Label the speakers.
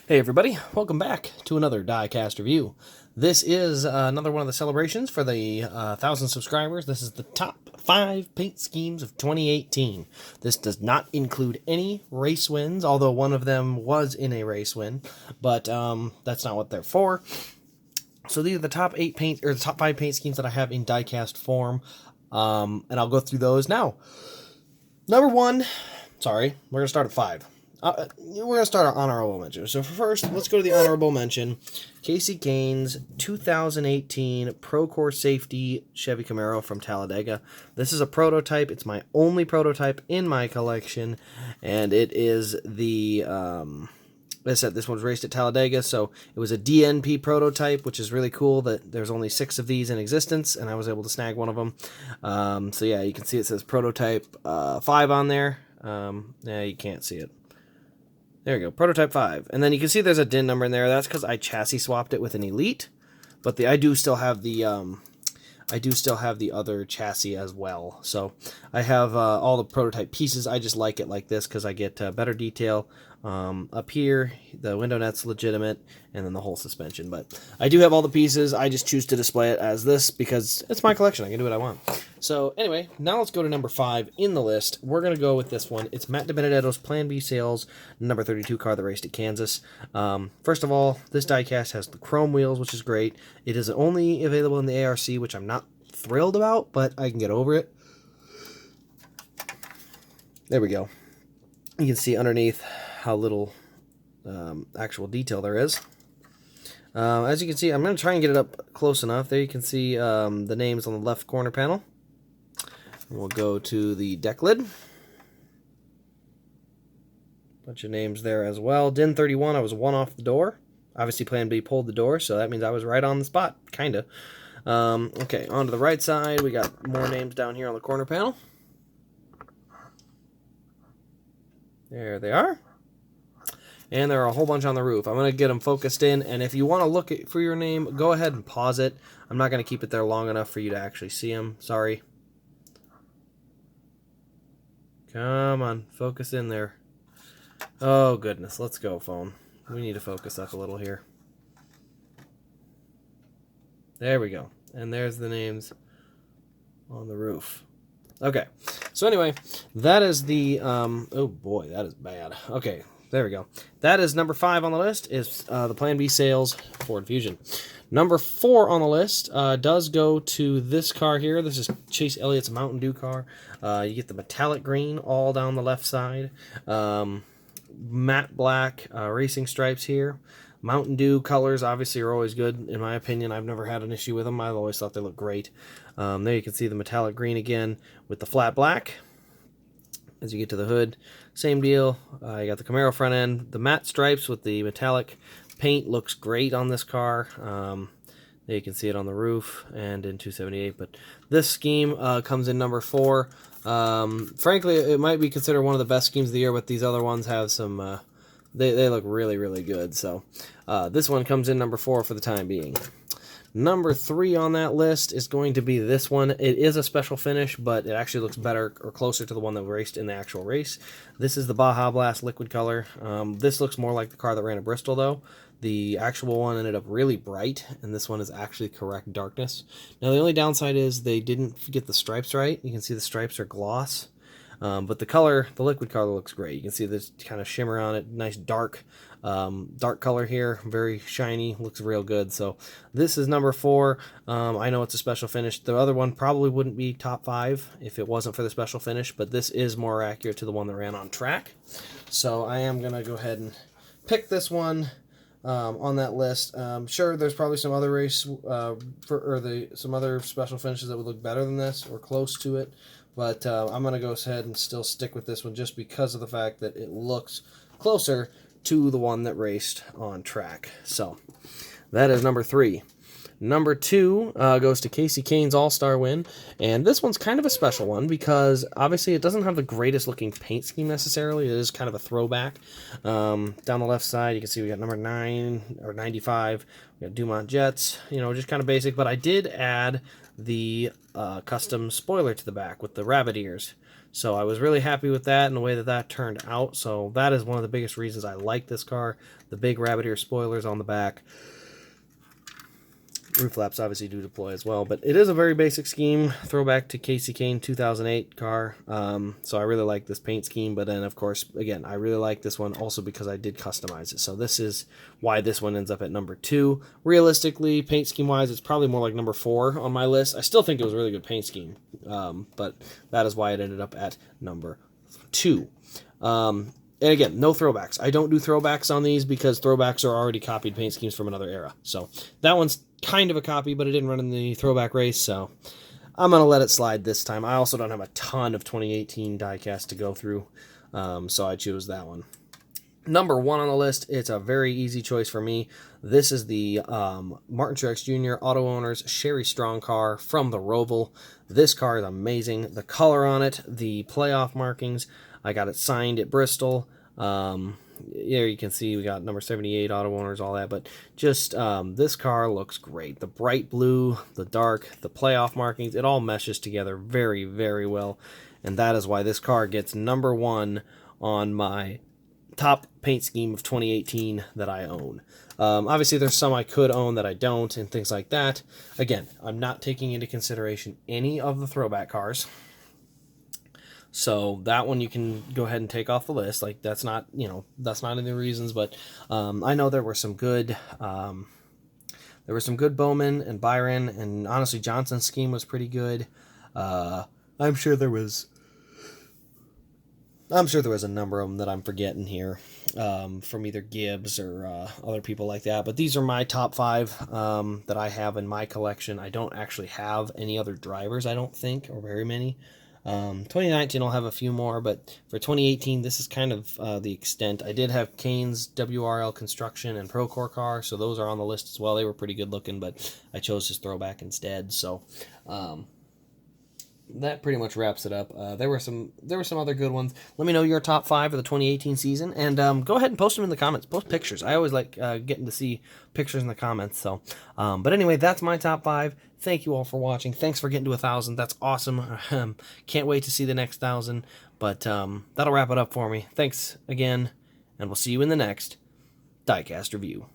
Speaker 1: Hey everybody, welcome back to another diecast review. This is another one of the celebrations for the 1,000 subscribers. This is the top 5 paint schemes of 2018. This does not include any race wins, although one of them was in a race win, but that's not what they're for. So these are the top 5 paint schemes that I have in diecast form, and I'll go through those now. Number 1, sorry, we're going to start at 5. We're going to start our honorable mention. So first, let's go to the honorable mention. Kasey Kahne's 2018 Procore Safety Chevy Camaro from Talladega. This is a prototype. It's my only prototype in my collection, and it is the... As I said, this one's raced at Talladega, so it was a DNP prototype, which is really cool that there's only 6 of these in existence, and I was able to snag one of them. So yeah, you can see it says prototype 5 on there. Yeah, you can't see it. There we go, prototype 5. And then you can see there's a DIN number in there. That's because I chassis swapped it with an Elite, but I do still have the other chassis as well. So I have all the prototype pieces. I just like it like this because I get better detail. Up here, the window net's legitimate, and then the whole suspension. But I do have all the pieces. I just choose to display it as this because it's my collection. I can do what I want. So anyway, now let's go to number 5 in the list. We're going to go with this one. It's Matt DiBenedetto's Plan B Sales number 32 car that raced at Kansas. First of all, this diecast has the chrome wheels, which is great. It is only available in the ARC, which I'm not thrilled about, but I can get over it. There we go. You can see underneath how little actual detail there is. As you can see, I'm going to try and get it up close enough. There you can see the names on the left corner panel. We'll go to the deck lid. Bunch of names there as well. DIN 31, I was 1 off the door. Obviously Plan B pulled the door, so that means I was right on the spot, kind of. Okay, on to the right side, we got more names down here on the corner panel. There they are. And there are a whole bunch on the roof. I'm going to get them focused in, and if you want to look for your name, go ahead and pause it. I'm not going to keep it there long enough for you to actually see them. Sorry. Come on, focus in there. Oh, goodness. Let's go, phone. We need to focus up a little here. There we go. And there's the names on the roof. Okay. So anyway, that is the... oh, boy, that is bad. Okay. There we go. That is number 5 on the list, is the Plan B Sales Ford Fusion. Number 4 on the list does go to this car here. This is Chase Elliott's Mountain Dew car. You get the metallic green all down the left side. Matte black racing stripes here. Mountain Dew colors obviously are always good, in my opinion. I've never had an issue with them. I've always thought they look great. There you can see the metallic green again with the flat black. As you get to the hood, same deal. You got the Camaro front end. The matte stripes with the metallic paint looks great on this car. There you can see it on the roof and in 278. But this scheme comes in number 4. Frankly, it might be considered one of the best schemes of the year, but these other ones have some... They look really, really good. So this one comes in number 4 for the time being. Number 3 on that list is going to be this one. It is a special finish, but it actually looks better or closer to the one that raced in the actual race. This is the Baja Blast liquid color. This looks more like the car that ran at Bristol, though. The actual one ended up really bright, and this one is actually correct darkness. Now, the only downside is they didn't get the stripes right. You can see the stripes are gloss. But the color, the liquid color looks great. You can see this kind of shimmer on it. Nice dark color here. Very shiny. Looks real good. So this is number 4. I know it's a special finish. The other one probably wouldn't be top 5 if it wasn't for the special finish, but this is more accurate to the one that ran on track. So I am going to go ahead and pick this one on that list. Sure, there's probably some other some other special finishes that would look better than this or close to it. But I'm going to go ahead and still stick with this one just because of the fact that it looks closer to the one that raced on track. So that is number 3. Number 2 goes to Kasey Kahne's All-Star win. And this one's kind of a special one because obviously it doesn't have the greatest looking paint scheme necessarily. It is kind of a throwback. Down the left side, you can see we got number 9 or 95. We got Dumont Jets, just kind of basic. But I did add the custom spoiler to the back with the rabbit ears. So I was really happy with that and the way that that turned out. So that is one of the biggest reasons I like this car. The big rabbit ear spoilers on the back. Roof flaps obviously do deploy as well, but it is a very basic scheme. Throwback to Kasey Kahne 2008 car. So I really like this paint scheme, but then of course, again, I really like this one also because I did customize it. So this is why this one ends up at number 2. Realistically, paint scheme wise, it's probably more like number 4 on my list. I still think it was a really good paint scheme, but that is why it ended up at number 2. And again, no throwbacks. I don't do throwbacks on these because throwbacks are already copied paint schemes from another era. So that one's kind of a copy, but it didn't run in the throwback race, so I'm going to let it slide this time. I also don't have a ton of 2018 diecast to go through, so I choose that one. Number 1 on the list, it's a very easy choice for me. This is the Martin Truex Jr. Auto Owners Sherry Strong car from the Roval. This car is amazing. The color on it, the playoff markings. I got it signed at Bristol. Here you can see we got number 78 Auto Owners, all that, but just this car looks great. The bright blue, the dark, the playoff markings, it all meshes together very, very well, and that is why this car gets number 1 on my top paint scheme of 2018 that I own. Obviously, there's some I could own that I don't, and things like that. Again, I'm not taking into consideration any of the throwback cars. So that one you can go ahead and take off the list. Like, that's not, you know, that's not any reasons, but I know there were some good Bowman and Byron, and honestly Johnson's scheme was pretty good. I'm sure there was a number of them that I'm forgetting here from either Gibbs or other people like that. But these are my top 5 that I have in my collection. I don't actually have any other drivers, I don't think, or very many. 2019 I'll have a few more, but for 2018 this is kind of the extent. I did have Kane's WRL Construction and Procore car, so those are on the list as well. They were pretty good looking, but I chose his throwback instead. So that pretty much wraps it up. There were some other good ones. Let me know your top 5 of the 2018 season, and go ahead and post them in the comments. Post pictures. I always like getting to see pictures in the comments. So, but anyway, that's my top 5. Thank you all for watching. Thanks for getting to 1,000. That's awesome. Can't wait to see the next 1,000. But that'll wrap it up for me. Thanks again, and we'll see you in the next diecast review.